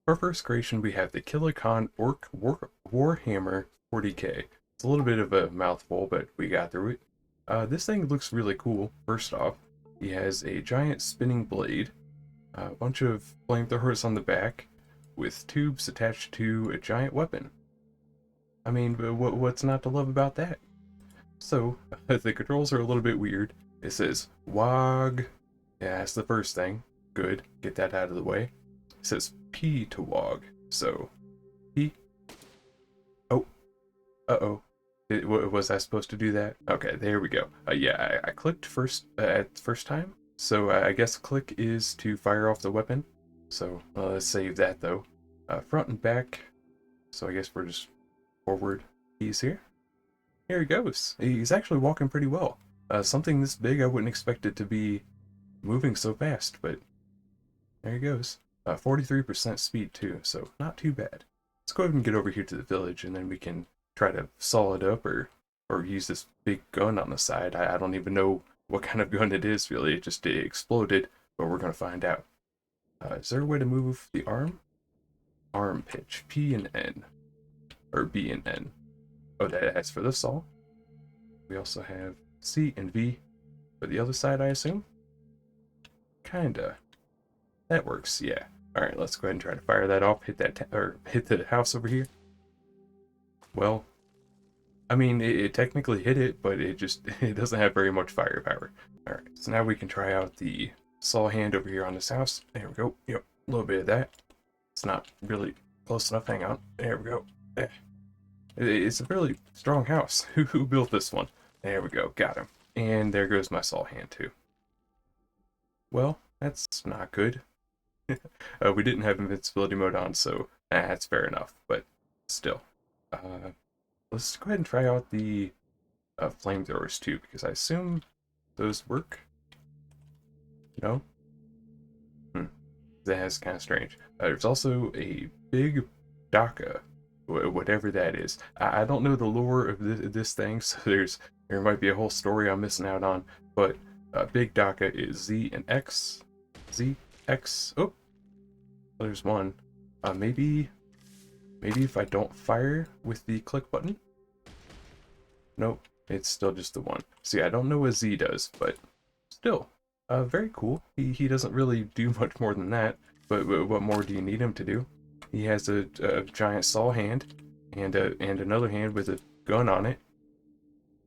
For first creation, we have the Kilacon Warhammer 40k. It's a little bit of a mouthful, but we got through it. This thing looks really cool. First off, he has a giant spinning blade, a bunch of flamethrowers on the back, with tubes attached to a giant weapon. I mean, what's not to love about that? So, the controls are a little bit weird. It says WOG. Yeah, that's the first thing. Good, get that out of the way. It says P to WOG. So, P. Oh, uh-oh. Was I supposed to do that? Okay, there we go. Yeah, I clicked first at first time. So I guess click is to fire off the weapon. So let's save that though. Front and back. So I guess we're just forward keys here. Here he goes. He's actually walking pretty well. Something this big, I wouldn't expect it to be moving so fast, but there he goes. 43% speed too, so not too bad. Let's go ahead and get over here to the village, and then we can try to saw it up or use this big gun on the side. I don't even know what kind of gun it is, really. It exploded, but we're going to find out. Is there a way to move the arm? Arm pitch, P and N, or B and N. Oh, that's for the saw. We also have C and V for the other side, I assume? Kinda. That works, yeah. Alright, let's go ahead and try to fire that off. Hit that, or hit the house over here. Well, I mean, it technically hit it, but it doesn't have very much firepower. Alright, so now we can try out the saw hand over here on this house. There we go. Yep, a little bit of that. It's not really close enough. Hang on. There we go. It's a really strong house. Who built this one? There we go. Got him. And there goes my saw hand, too. Well, that's not good. We didn't have invincibility mode on, so that's fair enough, but still. Let's go ahead and try out the flamethrowers too, because I assume those work. No? That's kind of strange. There's also a big Daka, whatever that is. I don't know the lore of this thing, so there might be a whole story I'm missing out on, but big Daka is Z and X. Z, X, oh, there's one. Maybe if I don't fire with the click button? Nope, it's still just the one. See, I don't know what Z does, but still, very cool. He doesn't really do much more than that, but what more do you need him to do? He has a giant saw hand, and another hand with a gun on it.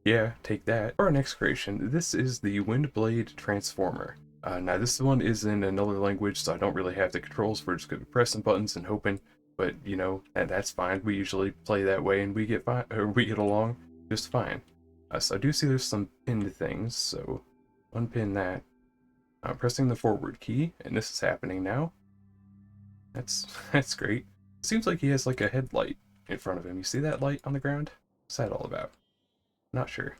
Yeah, take that. For our next creation, this is the Windblade Transformer. Now this one is in another language, so I don't really have the controls. We're just going to be pressing buttons and hoping, but you know, that's fine. We usually play that way and we get fine, or we get along just fine. So I do see there's some pinned things, so unpin that. I'm pressing the forward key, and this is happening now. That's great. It seems like he has like a headlight in front of him. You see that light on the ground? What's that all about? Not sure.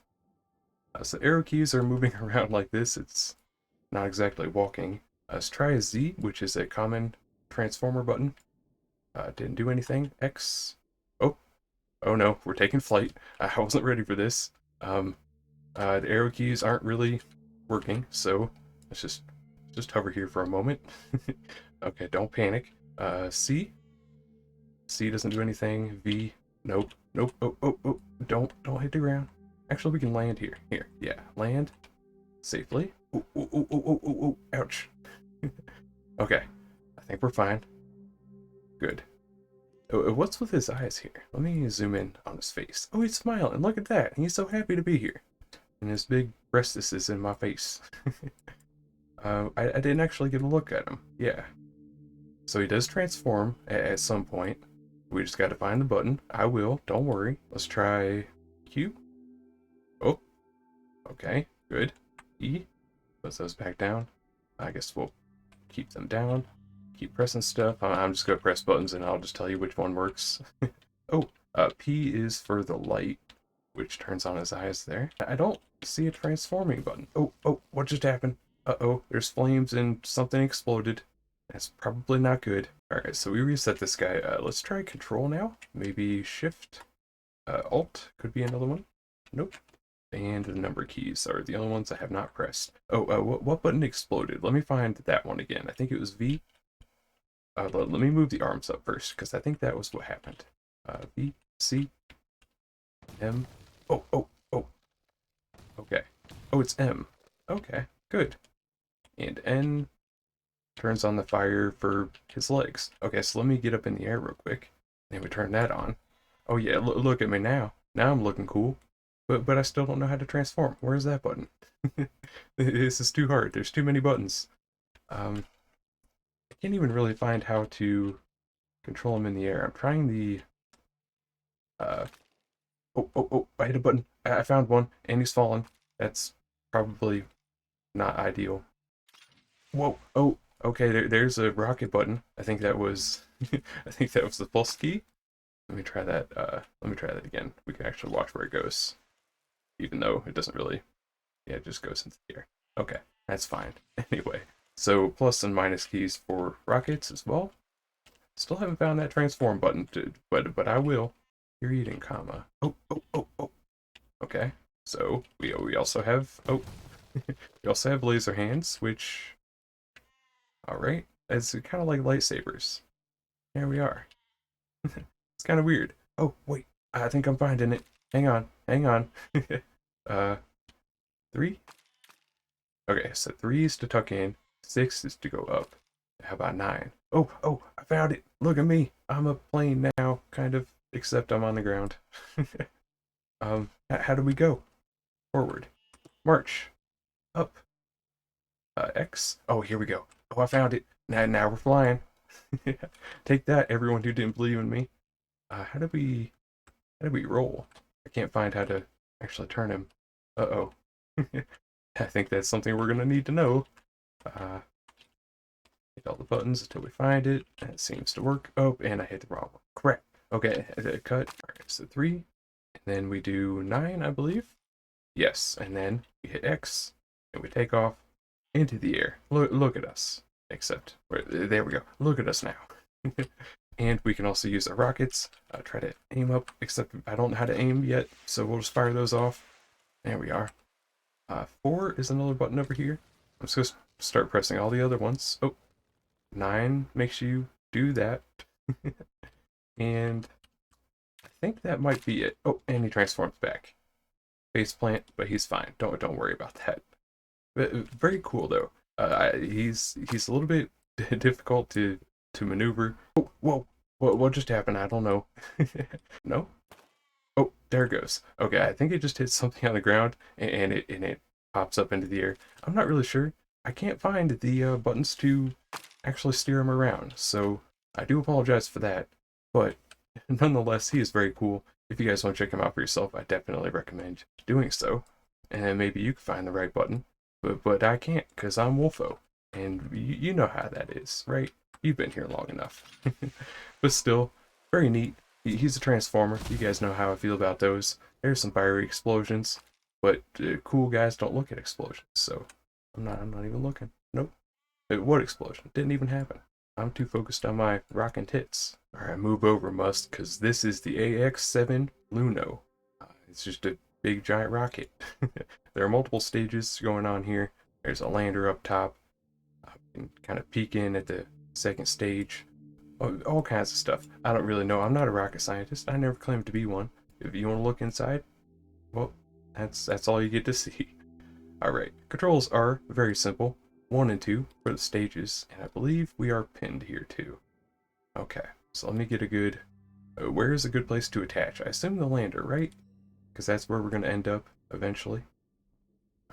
So arrow keys are moving around like this. It's not exactly walking. Let's try a Z, which is a common transformer button. Didn't do anything. X. Oh no, we're taking flight. I wasn't ready for this. The arrow keys aren't really working, so let's just hover here for a moment. Okay, don't panic. C. C doesn't do anything. V. Nope. Nope. Oh. Don't hit the ground. Actually, we can land here. Here. Yeah. Land. Safely. Oh. Ouch. Okay. I think we're fine. Good. What's with his eyes here? Let me zoom in on his face. Oh, he's smiling. Look at that. He's so happy to be here. And his big breastus is in my face. I didn't actually get a look at him. Yeah. So he does transform at some point. We just got to find the button. I will. Don't worry. Let's try Q. Oh. Okay. Good. E. Puts those back down. I guess we'll keep them down. Keep pressing stuff. I'm just going to press buttons and I'll just tell you which one works. Oh. P is for the light, which turns on his eyes there. I don't see a transforming button. Oh. What just happened? Uh-oh, there's flames and something exploded. That's probably not good. Alright, so we reset this guy. Let's try control now. Maybe shift. Alt could be another one. Nope. And the number keys are the only ones I have not pressed. Oh, what button exploded? Let me find that one again. I think it was V. Let me move the arms up first, because I think that was what happened. B, C, M. Oh, oh, oh. Okay. Oh, it's M. Okay, good. And N turns on the fire for his legs. Okay, so let me get up in the air real quick. And we turn that on. Oh yeah, look at me now. Now I'm looking cool. But I still don't know how to transform. Where's that button? This is too hard. There's too many buttons. I can't even really find how to control him in the air. I'm trying the uh oh, I hit a button. I found one and he's falling. That's probably not ideal. Whoa. Oh, okay, there's a rocket button. I think that was I think that was the plus key. Let me try that. Let me try that again. We can actually watch where it goes. Even though it doesn't really, yeah, it just goes into the air. Okay, that's fine. Anyway, so plus and minus keys for rockets as well. Still haven't found that transform button, but I will. You're eating, comma. Oh. Okay, so we also have we also have laser hands, which all right, it's kind of like lightsabers. Here we are. It's kind of weird. Oh wait, I think I'm finding it. Hang on. uh, 3. Okay, so 3 is to tuck in, 6 is to go up. How about 9? Oh, I found it. Look at me. I'm a plane now, kind of, except I'm on the ground. How do we go? Forward. March. Up. X. Oh, here we go. Oh, I found it. Now we're flying. Take that, everyone who didn't believe in me. How do we roll? I can't find how to actually turn him. Uh-oh. I think that's something we're gonna need to know. Hit all the buttons until we find it. That seems to work. Oh, and I hit the wrong one. Crap. Okay, cut. Alright, so 3. And then we do 9, I believe. Yes, and then we hit X, and we take off into the air. Look at us. Except, there we go. Look at us now. And we can also use our rockets. Try to aim up, except I don't know how to aim yet, so we'll just fire those off. There we are. 4 is another button over here. I'm just going to start pressing all the other ones. Oh, 9 makes you do that. And I think that might be it. Oh, and he transforms back. Faceplant, but he's fine. Don't worry about that. But, very cool though. He's a little bit difficult to maneuver. Oh, whoa! What just happened? I don't know. No? Oh, there it goes. Okay, I think it just hit something on the ground and it pops up into the air. I'm not really sure. I can't find the buttons to actually steer him around, so I do apologize for that. But nonetheless, he is very cool. If you guys want to check him out for yourself, I definitely recommend doing so. And then maybe you can find the right button. But I can't, because I'm Wolfo. And you know how that is, right? You've been here long enough. But still, very neat. He's a transformer. You guys know how I feel about those. There's some fiery explosions, but cool guys don't look at explosions, so I'm not even looking. Nope. What explosion? Didn't even happen. I'm too focused on my rockin' tits. Alright, move over, Must, because this is the AX-7 Luno. It's just a big giant rocket. There are multiple stages going on here. There's a lander up top. You can kind of peek in at the second stage. All kinds of stuff. I don't really know. I'm not a rocket scientist. I never claimed to be one. If you want to look inside, well, that's all you get to see. Alright, controls are very simple. 1 and 2 for the stages, and I believe we are pinned here too. Okay, so let me get a good... where is a good place to attach? I assume the lander, right? Because that's where we're going to end up eventually.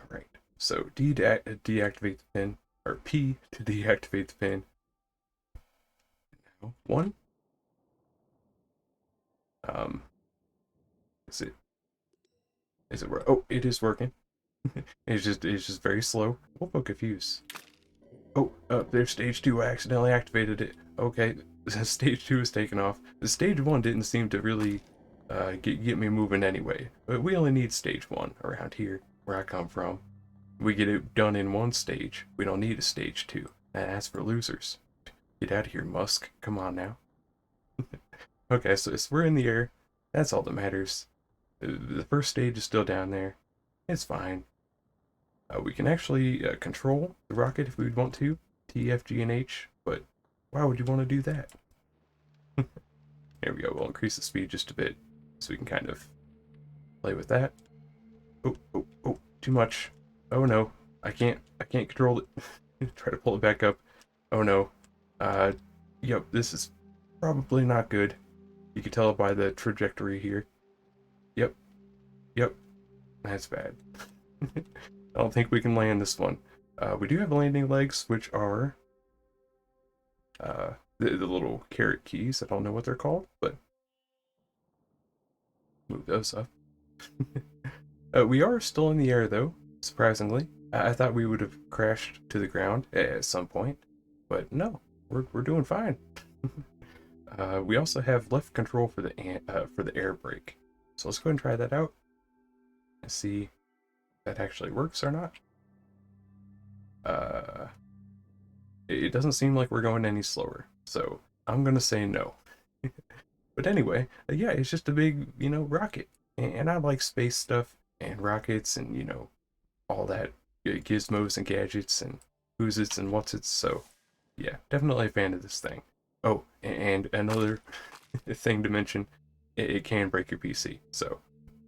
Alright, so D to deactivate the pin, or P to deactivate the pin. Now, 1. Is it oh, it is working. It's just very slow. We'll confused. Oh, there's stage 2. I accidentally activated it. Okay, stage 2 is taken off. The stage 1 didn't seem to really get me moving anyway. But we only need stage 1 around here, where I come from. We get it done in one stage. We don't need a stage 2. And that's for losers. Get out of here, Musk. Come on now. Okay, so we're in the air. That's all that matters. The first stage is still down there. It's fine. We can actually control the rocket if we want to. T, F, G, and H, but Why would you want to do that? There we go. We'll increase the speed just a bit so we can kind of play with that. Oh, oh, oh, too much. Oh no, I can't control it. Try to pull it back up. Oh no. Uh, yep, this is probably not good. You can tell by the trajectory here. Yep, yep, that's bad. I don't think we can land this one. We do have landing legs, which are the little carrot keys. I don't know what they're called, but move those up. We are still in the air, though, surprisingly. I thought we would have crashed to the ground at some point, but no, we're doing fine. We also have left control for the air brake, so let's go ahead and try that out and see if that actually works or not. It doesn't seem like we're going any slower, so I'm gonna say no. But anyway, yeah, it's just a big, rocket, and I like space stuff and rockets and all that gizmos and gadgets and who's its and what's its. So yeah, definitely a fan of this thing. Oh, and another thing to mention, it can break your PC, so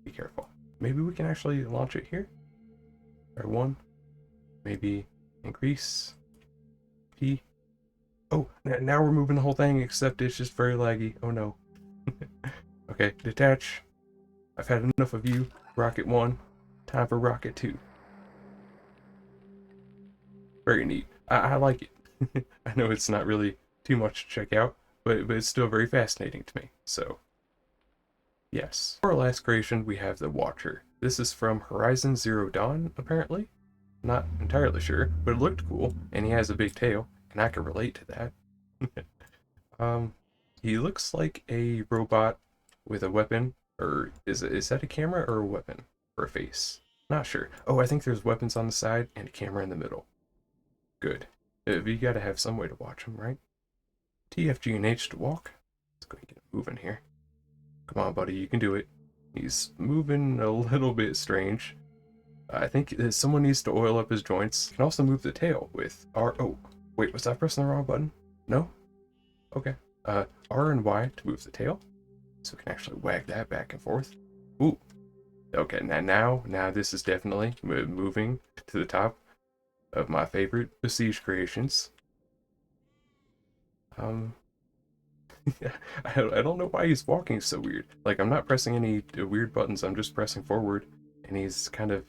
be careful. Maybe we can actually launch it here. Try one, maybe increase P. Oh, now we're moving the whole thing, except it's just very laggy. Oh no. Okay, detach. I've had enough of you. Rocket 1. Time for Rocket 2. Very neat. I like it. I know it's not really too much to check out, but it's still very fascinating to me. So, yes. For our last creation, we have the Watcher. This is from Horizon Zero Dawn, apparently. Not entirely sure, but it looked cool, and he has a big tail, and I can relate to that. He looks like a robot with a weapon, or is that a camera or a weapon or a face? Not sure. Oh, I think there's weapons on the side and a camera in the middle. Good. You gotta have some way to watch him, right? TFG and H to walk. Let's go and get him moving here. Come on, buddy, you can do it. He's moving a little bit strange. I think someone needs to oil up his joints. You can also move the tail with R. Oh, wait, was I pressing the wrong button? No? Okay. R and Y to move the tail. So we can actually wag that back and forth. Ooh. Okay, now this is definitely moving to the top of my favorite Besiege creations. I don't know why he's walking so weird. Like, I'm not pressing any weird buttons, I'm just pressing forward, and he's kind of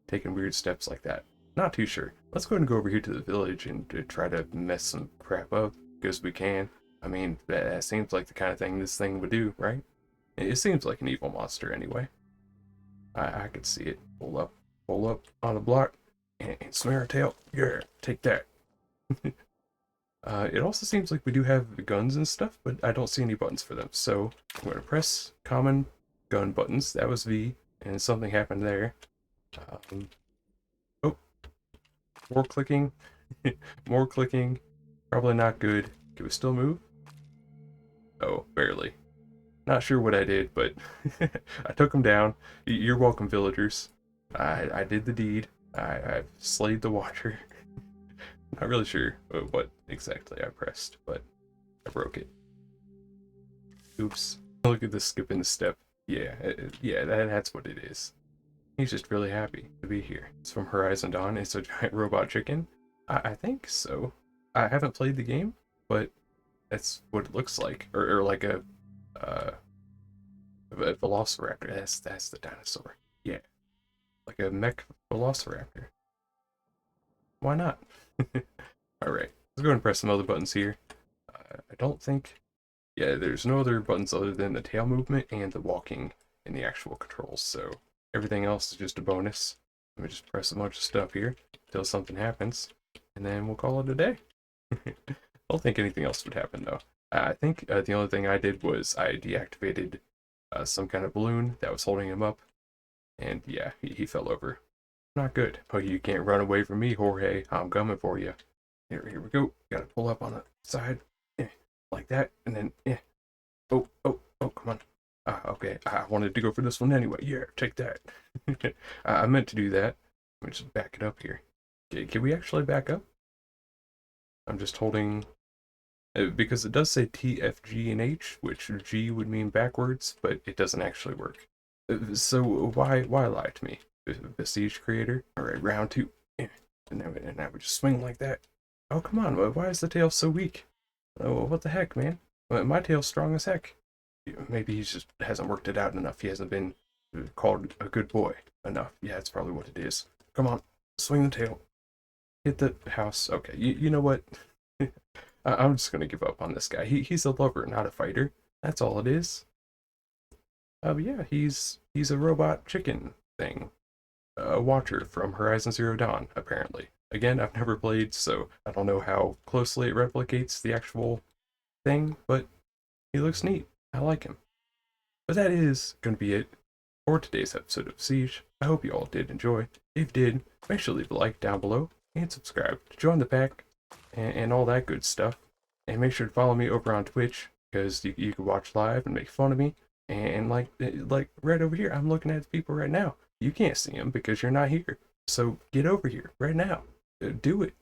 taking weird steps like that. Not too sure. Let's go ahead and go over here to the village and try to mess some crap up, because we can. I mean, that seems like the kind of thing this thing would do, right? It seems like an evil monster anyway. I could see it. Pull up on the block, and snare a tail. Yeah, take that. It also seems like we do have guns and stuff, but I don't see any buttons for them. So I'm going to press common gun buttons. That was V, and something happened there. Oh, more clicking. More clicking. Probably not good. Can we still move? Oh, barely. Not sure what I did, but I took them down. You're welcome, villagers. I did the deed. I've slayed the Watcher. Not really sure what exactly I pressed, but I broke it. Oops. Look at this skipping the step. Yeah, yeah, that's what it is. He's just really happy to be here. It's from Horizon Dawn. It's a giant robot chicken. I think so. I haven't played the game, but that's what it looks like. Or like a velociraptor. That's the dinosaur. Yeah. Like a mech velociraptor. Why not? Alright. Let's go ahead and press some other buttons here. I don't think... Yeah, there's no other buttons other than the tail movement and the walking in the actual controls, so everything else is just a bonus. Let me just press a bunch of stuff here until something happens, and then we'll call it a day. I don't think anything else would happen, though. I think the only thing I did was I deactivated some kind of balloon that was holding him up, and yeah, he fell over. Not good. Oh, you can't run away from me, Jorge. I'm coming for you. Here we go. Gotta pull up on the side. Like that, and then, Oh, come on. Okay, I wanted to go for this one anyway. Yeah, take that. I meant to do that. Let me just back it up here. Okay, can we actually back up? I'm just holding Because it does say T, F, G, and H, which G would mean backwards, but it doesn't actually work. So why lie to me, Besiege creator? All right, round two. And now we just swing like that. Oh, come on, why is the tail so weak? Oh, what the heck, man? My tail's strong as heck. Maybe he just hasn't worked it out enough. He hasn't been called a good boy enough. Yeah, that's probably what it is. Come on, swing the tail. Hit the house. Okay, you know what? I'm just gonna give up on this guy. He's a lover, not a fighter. That's all it is. But yeah, he's a robot chicken thing. A watcher from Horizon Zero Dawn, apparently. Again, I've never played, so I don't know how closely it replicates the actual thing, but he looks neat. I like him. But that is going to be it for today's episode of Siege. I hope you all did enjoy. If you did, make sure to leave a like down below and subscribe to join the pack and all that good stuff. And make sure to follow me over on Twitch because you can watch live and make fun of me. And like right over here, I'm looking at people right now. You can't see them because you're not here. So get over here right now. Do it.